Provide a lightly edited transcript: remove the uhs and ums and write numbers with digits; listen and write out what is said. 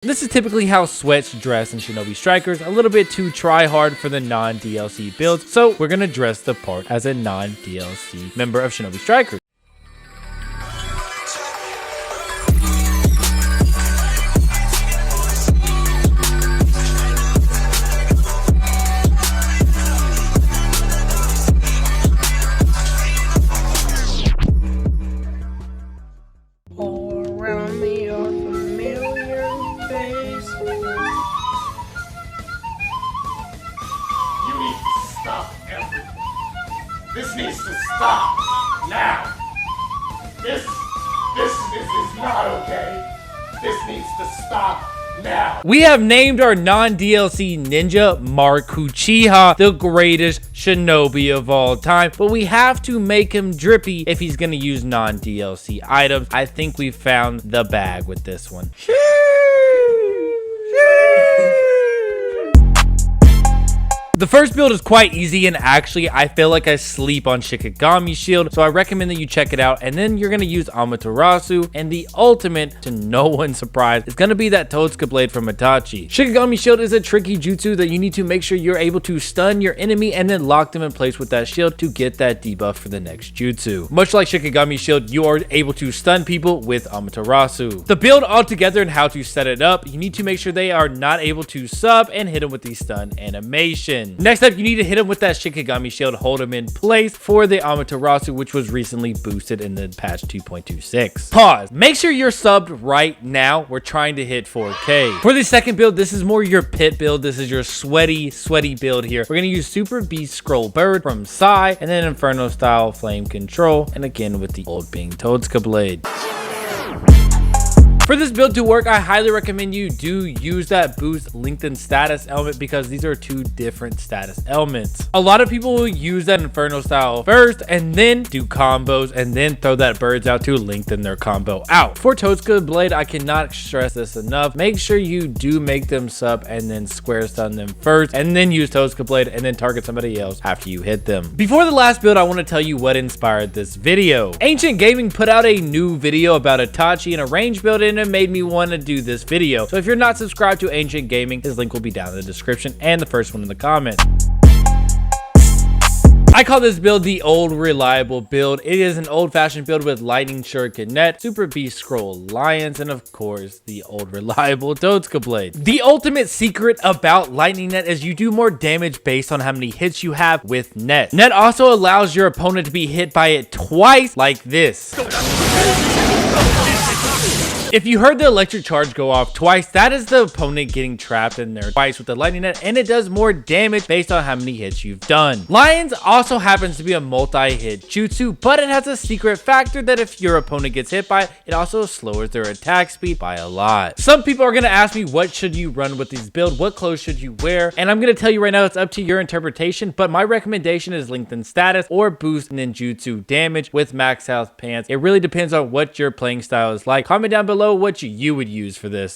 This is typically how sweats dress in Shinobi Strikers, a little bit too try hard for the non-DLC builds, so we're gonna dress the part as a non-DLC member of Shinobi Strikers. This needs to stop now. This is not okay. This needs to stop now. We have named our non-DLC ninja Mark Uchiha the greatest shinobi of all time, but we have to make him drippy if he's gonna use non-DLC items. I think we found the bag with this one. The first build is quite easy, and actually I feel like I sleep on Shikigami Shield, so I recommend that you check it out. And then you're going to use Amaterasu, and the ultimate, to no one's surprise, is going to be that Totsuka Blade from Itachi. Shikigami Shield is a tricky jutsu that you need to make sure you're able to stun your enemy and then lock them in place with that shield to get that debuff for the next jutsu. Much like Shikigami Shield, you are able to stun people with Amaterasu. The build altogether and how to set it up, you need to make sure they are not able to sub and hit them with the stun animation. Next up, you need to hit him with that Shikigami Shield, hold him in place for the Amaterasu, which was recently boosted in the patch 2.26. Pause. Make sure you're subbed right now. We're trying to hit 4K. For the second build, this is more your pit build. This is your sweaty build here. We're going to use Super Beast Scroll Bird from Sai, and then Inferno Style Flame Control, and again with the old being Totsuka Blade. For this build to work, I highly recommend you do use that boost lengthened status element because these are two different status elements. A lot of people will use that Inferno style first and then do combos and then throw that birds out to lengthen their combo out. For Totsuka Blade, I cannot stress this enough. Make sure you do make them sub and then square stun them first and then use Totsuka Blade and then target somebody else after you hit them. Before the last build, I want to tell you what inspired this video. Ancient Gaming put out a new video about Itachi and a range build, and it made me want to do this video. So if you're not subscribed to Ancient Gaming, his link will be down in the description and the first one in the comments. I call this build the old reliable build. It is an old-fashioned build with lightning shuriken net, Super Beast Scroll Alliance, and of course the old reliable Totsuka Blade. The ultimate secret about lightning net is you do more damage based on how many hits you have with net. Net also allows your opponent to be hit by it twice like this. If you heard the electric charge go off twice, that is the opponent getting trapped in there twice with the lightning net, and it does more damage based on how many hits you've done. Lions also happens to be a multi-hit jutsu, but it has a secret factor that if your opponent gets hit by it, it also lowers their attack speed by a lot. Some people are going to ask me, what should you run with these builds? What clothes should you wear? And I'm going to tell you right now, it's up to your interpretation, but my recommendation is lengthen status or boost ninjutsu damage with max health pants. It really depends on what your playing style is like. Comment down below what you would use for this.